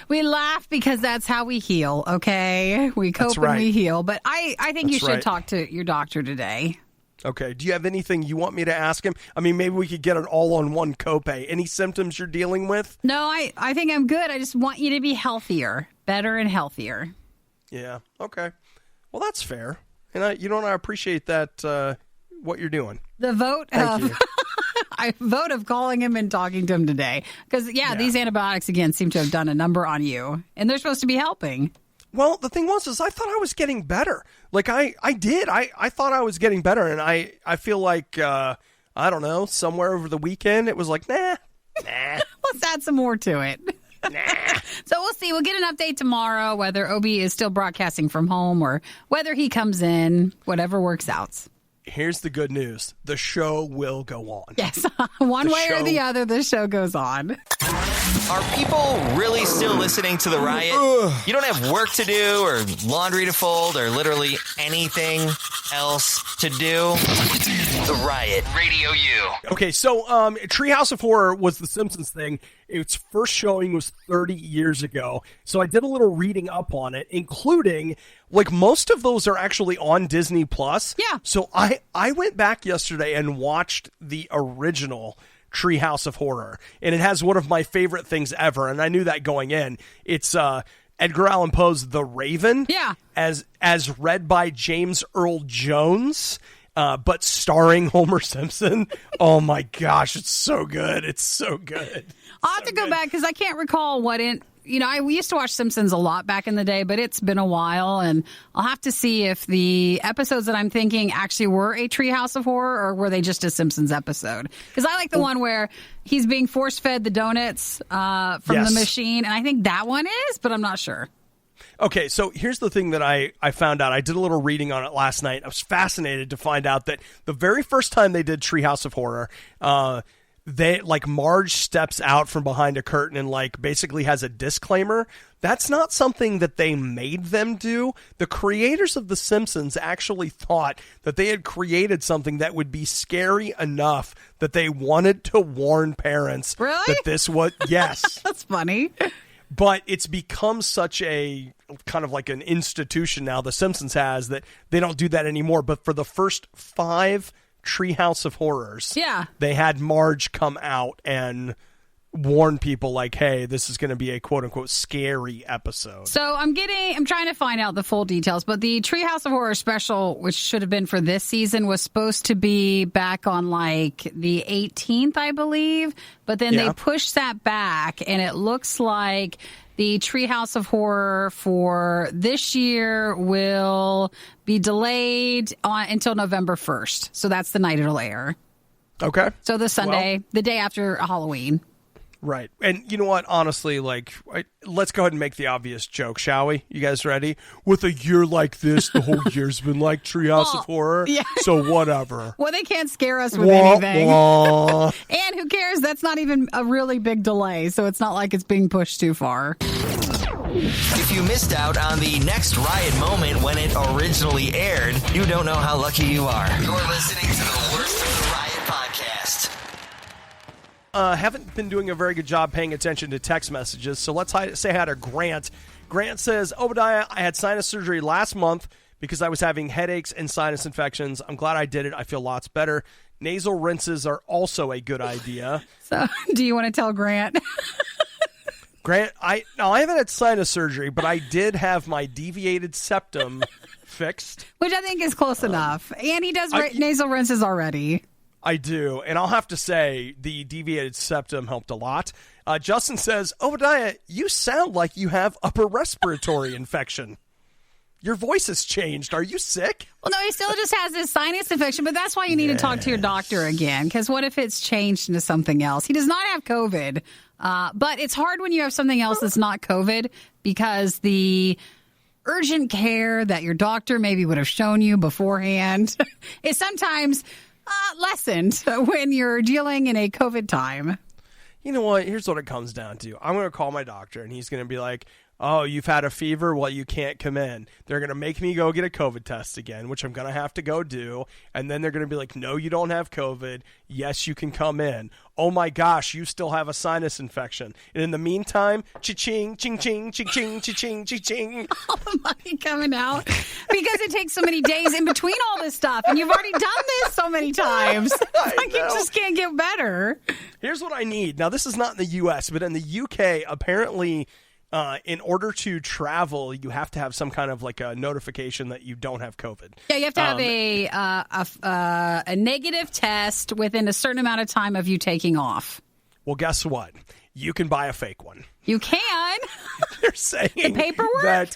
We laugh because that's how we heal, okay? We cope and we heal. But I think you should talk to your doctor today. Okay. Do you have anything you want me to ask him? I mean, maybe we could get it all on one copay. Any symptoms you're dealing with? No, I think I'm good. I just want you to be healthier, better and healthier. Yeah. Okay. Well, that's fair. And I appreciate that, what you're doing. The vote I vote of calling him and talking to him today. Because, these antibiotics, again, seem to have done a number on you. And they're supposed to be helping. Well, the thing was I thought I was getting better. Like, I did. I thought I was getting better. And I feel like, I don't know, somewhere over the weekend, it was like, nah. Let's add some more to it. Nah. So we'll see. We'll get an update tomorrow, whether Obi is still broadcasting from home or whether he comes in, whatever works out. Here's the good news. The show will go on. Yes. One way or the other, the show goes on. Are people really still listening to the Riot? You don't have work to do or laundry to fold or literally anything else to do? The Riot, Radio U. Okay, so Treehouse of Horror was the Simpsons thing. Its first showing was 30 years ago. So I did a little reading up on it, including, like, most of those are actually on Disney+. Yeah. So I went back yesterday and watched the original Treehouse of Horror, and it has one of my favorite things ever, and I knew that going in. It's Edgar Allan Poe's The Raven, as read by James Earl Jones, but starring Homer Simpson. Oh my gosh, it's so good. It's so good. I'll have to go back because I can't recall what we used to watch Simpsons a lot back in the day, but it's been a while, and I'll have to see if the episodes that I'm thinking actually were a Treehouse of Horror or were they just a Simpsons episode. Because I like the one where he's being force-fed the donuts from the machine, and I think that one is, but I'm not sure. Okay, so here's the thing that I found out. I did a little reading on it last night. I was fascinated to find out that the very first time they did Treehouse of Horror, Marge steps out from behind a curtain and basically has a disclaimer. That's not something that they made them do. The creators of The Simpsons actually thought that they had created something that would be scary enough that they wanted to warn parents that this was, yes. That's funny. But it's become such a kind of like an institution now, The Simpsons has, that they don't do that anymore. But for the first 5 Treehouse of Horrors, they had Marge come out and warn people hey, this is going to be a quote unquote scary episode. So I'm trying to find out the full details, but the Treehouse of Horror special, which should have been for this season, was supposed to be back on the 18th, I believe, but then they pushed that back, and it looks like the Treehouse of Horror for this year will be delayed until November 1st. So that's the night it'll air. Okay. So the Sunday, the day after Halloween. Right. And you know what? Honestly, let's go ahead and make the obvious joke, shall we? You guys ready? With a year like this, the whole year's been like Treehouse of Horror. Yeah. So whatever. Well, they can't scare us with anything. And who cares? That's not even a really big delay, so it's not like it's being pushed too far. If you missed out on the next Riot moment when it originally aired, you don't know how lucky you are. You're listening to the Worst of the Riot podcast. Haven't been doing a very good job paying attention to text messages, so let's say hi to Grant. Grant says, Obadiah, I had sinus surgery last month because I was having headaches and sinus infections. I'm glad I did it. I feel lots better. Nasal rinses are also a good idea. So, do you want to tell Grant? Grant, I haven't had sinus surgery, but I did have my deviated septum fixed. Which I think is close enough. And he does nasal rinses already. I do, and I'll have to say the deviated septum helped a lot. Justin says, Obadiah, you sound like you have upper respiratory infection. Your voice has changed. Are you sick? Well, no, he still just has this sinus infection, but that's why you need to talk to your doctor again, because what if it's changed into something else? He does not have COVID, but it's hard when you have something else that's not COVID, because the urgent care that your doctor maybe would have shown you beforehand is sometimes lessened when you're dealing in a COVID time. You know what? Here's what it comes down to. I'm going to call my doctor, and he's going to be like, oh, you've had a fever? Well, you can't come in. They're going to make me go get a COVID test again, which I'm going to have to go do. And then they're going to be like, no, you don't have COVID. Yes, you can come in. Oh, my gosh, you still have a sinus infection. And in the meantime, cha-ching, ching-ching, ching-ching, cha-ching, ching-ching. All the money coming out because it takes so many days in between all this stuff. And you've already done this so many times. It just can't get better. Here's what I need. Now, this is not in the U.S., but in the UK, apparently, in order to travel, you have to have some kind of a notification that you don't have COVID. Yeah, you have to have a negative test within a certain amount of time of you taking off. Well, guess what? You can buy a fake one. You can. They're saying the paperwork that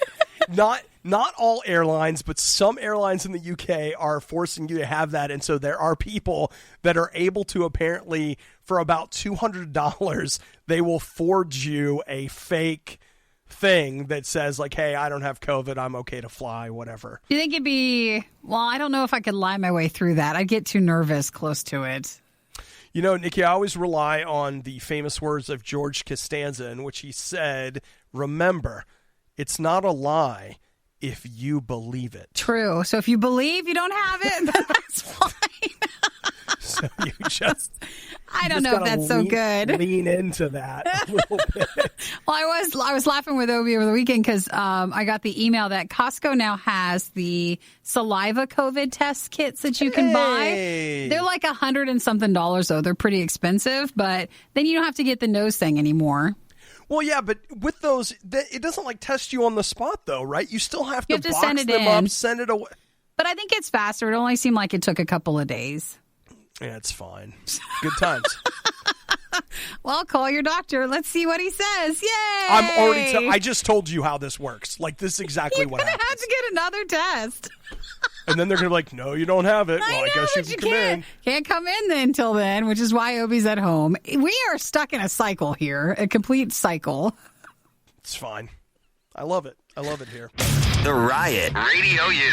not all airlines, but some airlines in the UK are forcing you to have that, and so there are people that are able to apparently, for about $200, they will forge you a fake thing that says hey, I don't have COVID, I'm okay to fly, whatever. You think it'd be, well, I don't know if I could lie my way through that. I'd get too nervous close to it. You know, Nikki, I always rely on the famous words of George Costanza, in which he said, remember, it's not a lie if you believe it. True. So if you believe you don't have it, then that's fine. So you just... I don't know if that's so good. Lean into that a little bit. Well, I was laughing with Obi over the weekend because I got the email that Costco now has the saliva COVID test kits that you can buy. They're like $100 and something, though. They're pretty expensive, but then you don't have to get the nose thing anymore. Well, yeah, but with those, it doesn't like test you on the spot, though, right? You still have to box send it them in. up, send it away. But I think it's faster. It only seemed like it took a couple of days. Yeah, it's fine. Good times. Well, call your doctor. Let's see what he says. Yay! I'm already. I just told you how this works. Like, this is exactly what happens. You're going to have to get another test. And then they're going to be like, no, you don't have it. Well, I guess you can come in. Can't come in then until then, which is why Obi's at home. We are stuck in a cycle here, a complete cycle. It's fine. I love it. I love it here. The Riot. Radio U.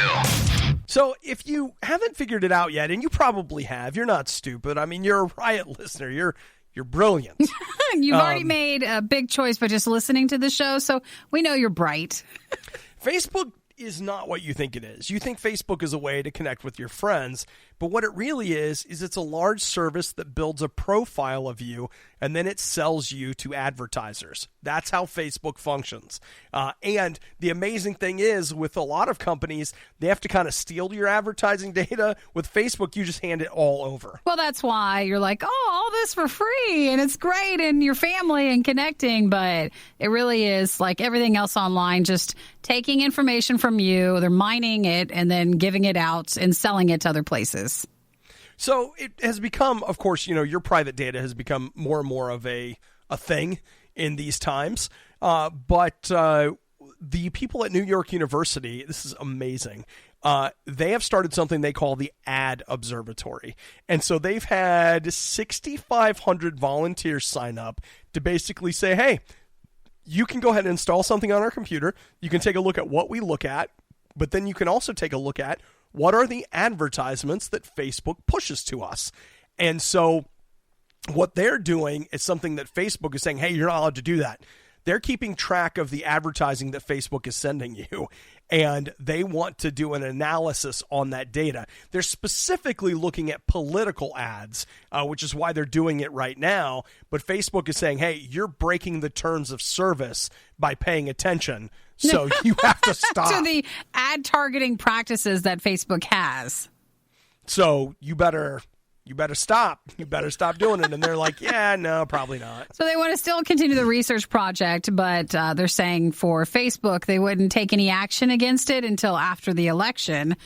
So if you haven't figured it out yet, and you probably have, you're not stupid. I mean, you're a Riot listener. You're brilliant. You've already made a big choice by just listening to the show, so we know you're bright. Facebook is not what you think it is. You think Facebook is a way to connect with your friends, but what it really is it's a large service that builds a profile of you, and then it sells you to advertisers. That's how Facebook functions. And the amazing thing is, with a lot of companies, they have to kind of steal your advertising data. With Facebook, you just hand it all over. Well, that's why you're like, oh, all this for free, and it's great, and your family and connecting, but it really is like everything else online, just taking information from you, they're mining it, and then giving it out and selling it to other places. So it has become, of course, your private data has become more and more of a thing in these times. But the people at New York University, this is amazing. They have started something they call the Ad Observatory. And so they've had 6,500 volunteers sign up to basically say, hey, you can go ahead and install something on our computer. You can take a look at what we look at, but then you can also take a look at what are the advertisements that Facebook pushes to us. And so what they're doing is something that Facebook is saying, hey, you're not allowed to do that. They're keeping track of the advertising that Facebook is sending you, and they want to do an analysis on that data. They're specifically looking at political ads, which is why they're doing it right now. But Facebook is saying, hey, you're breaking the terms of service by paying attention, so you have to stop. To the ad targeting practices that Facebook has. So you better stop. You better stop doing it. And they're like, yeah, no, probably not. So they want to still continue the research project, but they're saying for Facebook, they wouldn't take any action against it until after the election,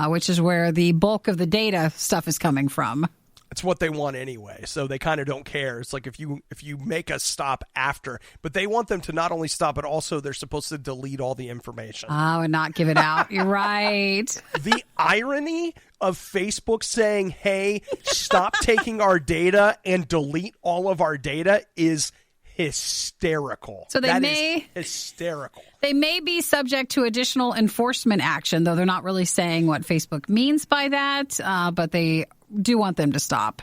which is where the bulk of the data stuff is coming from. It's what they want anyway, so they kind of don't care. It's like if you make us stop after, but they want them to not only stop, but also they're supposed to delete all the information. Oh, and not give it out. You're right. The irony of Facebook saying, hey, stop taking our data and delete all of our data is hysterical. So that is hysterical. They may be subject to additional enforcement action, though they're not really saying what Facebook means by that, but they do want them to stop.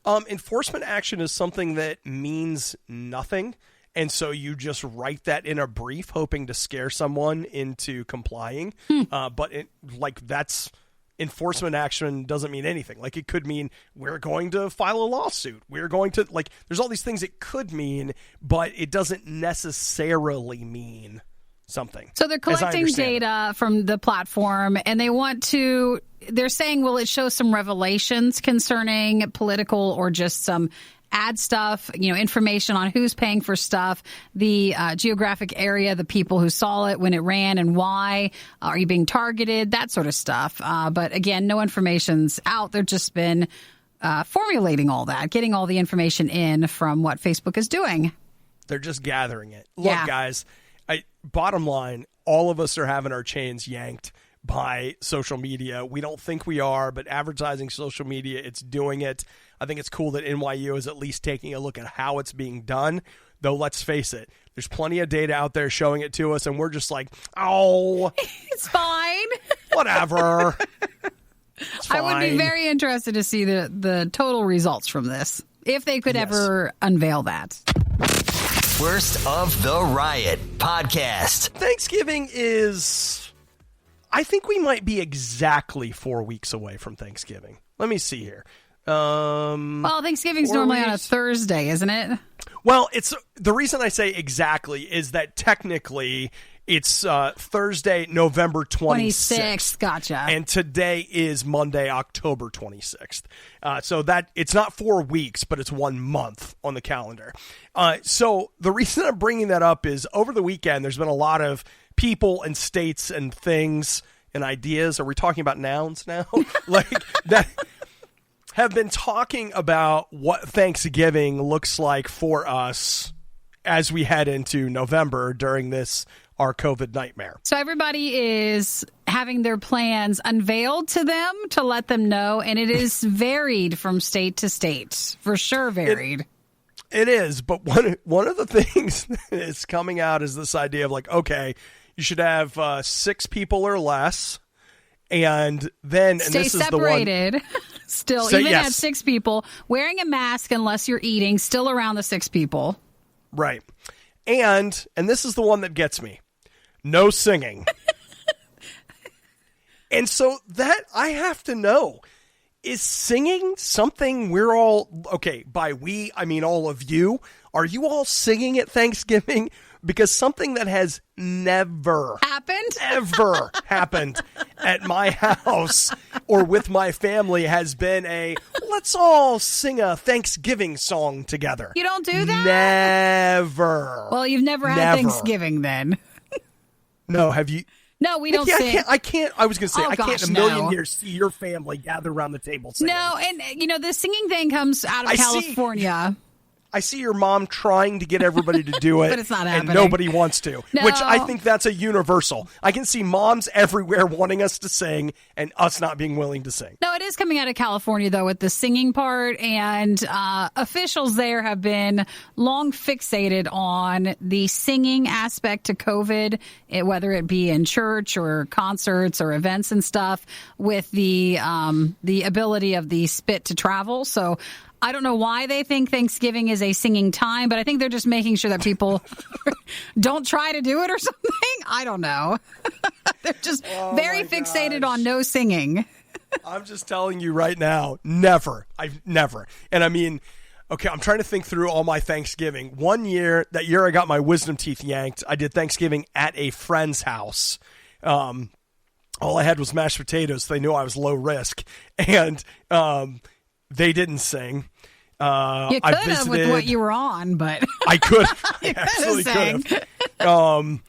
Enforcement action is something that means nothing. And so you just write that in a brief, hoping to scare someone into complying. But that's enforcement action doesn't mean anything. Like, it could mean we're going to file a lawsuit. We're going to, there's all these things it could mean, but it doesn't necessarily mean something. So they're collecting data from the platform, and they're saying, will it show some revelations concerning political or just some ad stuff, information on who's paying for stuff, the geographic area, the people who saw it when it ran and why, are you being targeted, that sort of stuff. But again, no information's out. They've just been formulating all that, getting all the information in from what Facebook is doing. They're just gathering it. Look, guys, bottom line, all of us are having our chains yanked by social media. We don't think we are, but advertising social media, it's doing it. I think it's cool that NYU is at least taking a look at how it's being done, though let's face it, there's plenty of data out there showing it to us, and we're just like, oh. It's fine. Whatever. It's fine. I would be very interested to see the total results from this, if they could ever unveil that. Worst of the Riot podcast. Thanksgiving is... I think we might be exactly 4 weeks away from Thanksgiving. Let me see here. Well, Thanksgiving's normally on a Thursday, isn't it? Well, it's the reason I say exactly is that technically it's Thursday, November 26th. Gotcha. And today is Monday, October 26th. So that it's not 4 weeks, but it's 1 month on the calendar. So the reason I'm bringing that up is over the weekend, there's been a lot of people and states and things and ideas. Are we talking about nouns now? Like that have been talking about what Thanksgiving looks like for us as we head into November during this, our COVID nightmare. So everybody is having their plans unveiled to them to let them know, and it is varied from state to state. For sure varied. It is, but one of the things that is coming out is this idea of like, okay, you should have 6 people or less, and then Stay and this separated. Is the one. Still, So, even yes. at 6 people, wearing a mask unless you're eating, still around the 6 people. Right. And this is the one that gets me. No singing. And so that I have to know, is singing something we're all, okay, by we, I mean all of you, are you all singing at Thanksgiving? Because something that has never ever happened at my house or with my family has been let's all sing a Thanksgiving song together. You don't do that? Never. Well, you've never had Thanksgiving then. No, have you? No, we don't sing. I can't. I was going to say, Oh, I can't gosh, in a million no. years see your family gather around the table singing. No, and the singing thing comes out of California. I see your mom trying to get everybody to do it, But it's not and happening. nobody wants to, No. which I think that's a universal. I can see moms everywhere wanting us to sing and us not being willing to sing. No, it is coming out of California, though, with the singing part, and officials there have been long fixated on the singing aspect to COVID, whether it be in church or concerts or events and stuff, with the ability of the spit to travel. So I don't know why they think Thanksgiving is a singing time, but I think they're just making sure that people don't try to do it or something. I don't know. They're just very fixated on no singing. I'm just telling you right now, never. I've never. And I mean, okay, I'm trying to think through all my Thanksgiving. That year I got my wisdom teeth yanked, I did Thanksgiving at a friend's house. All I had was mashed potatoes. So they knew I was low risk. And they didn't sing. You could have with what you were on, but I could. I absolutely could have.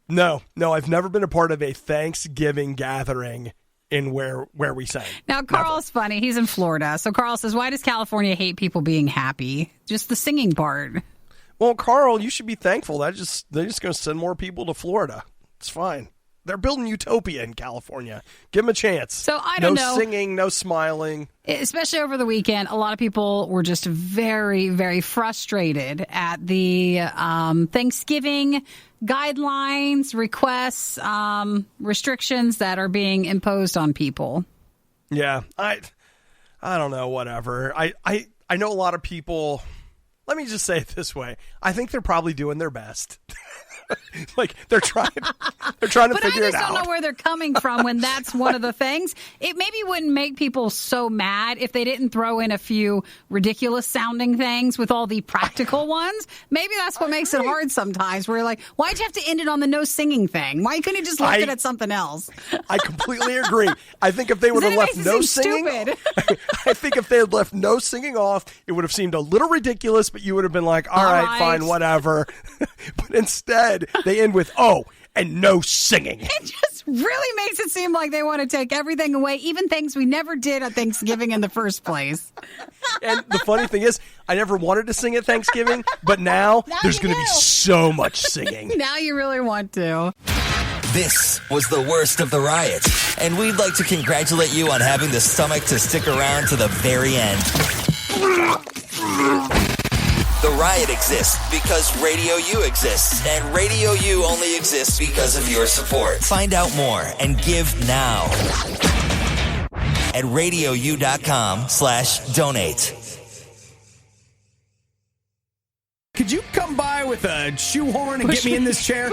No, I've never been a part of a Thanksgiving gathering in where we sang. Now, Carl's funny. He's in Florida. So Carl says, why does California hate people being happy? Just the singing part. Well, Carl, you should be thankful. They're just going to send more people to Florida. It's fine. They're building utopia in California. Give them a chance. So I don't know. No singing, no smiling. Especially over the weekend, a lot of people were just very, very frustrated at the Thanksgiving guidelines, requests, restrictions that are being imposed on people. Yeah, I don't know, whatever. I know a lot of people. Let me just say it this way. I think they're probably doing their best. Like they're trying to figure it out. But I just don't know where they're coming from when that's one of the things. It maybe wouldn't make people so mad if they didn't throw in a few ridiculous sounding things with all the practical ones. Maybe that's what makes it hard sometimes. Where you're like, why'd you have to end it on the no singing thing? Why couldn't you just left it at something else? I completely agree. I think if they would have left no singing, I think if they had left no singing off, it would have seemed a little ridiculous, but you would have been like, all right, fine, whatever. But instead, they end with, and no singing. It just really makes it seem like they want to take everything away, even things we never did at Thanksgiving in the first place. And the funny thing is, I never wanted to sing at Thanksgiving, but now there's going to be so much singing. Now you really want to. This was the worst of the riot, and we'd like to congratulate you on having the stomach to stick around to the very end. The Riot exists because RadioU exists, and RadioU only exists because of your support. Find out more and give now at RadioU.com/donate. Could you come by with a shoehorn and get me in this chair?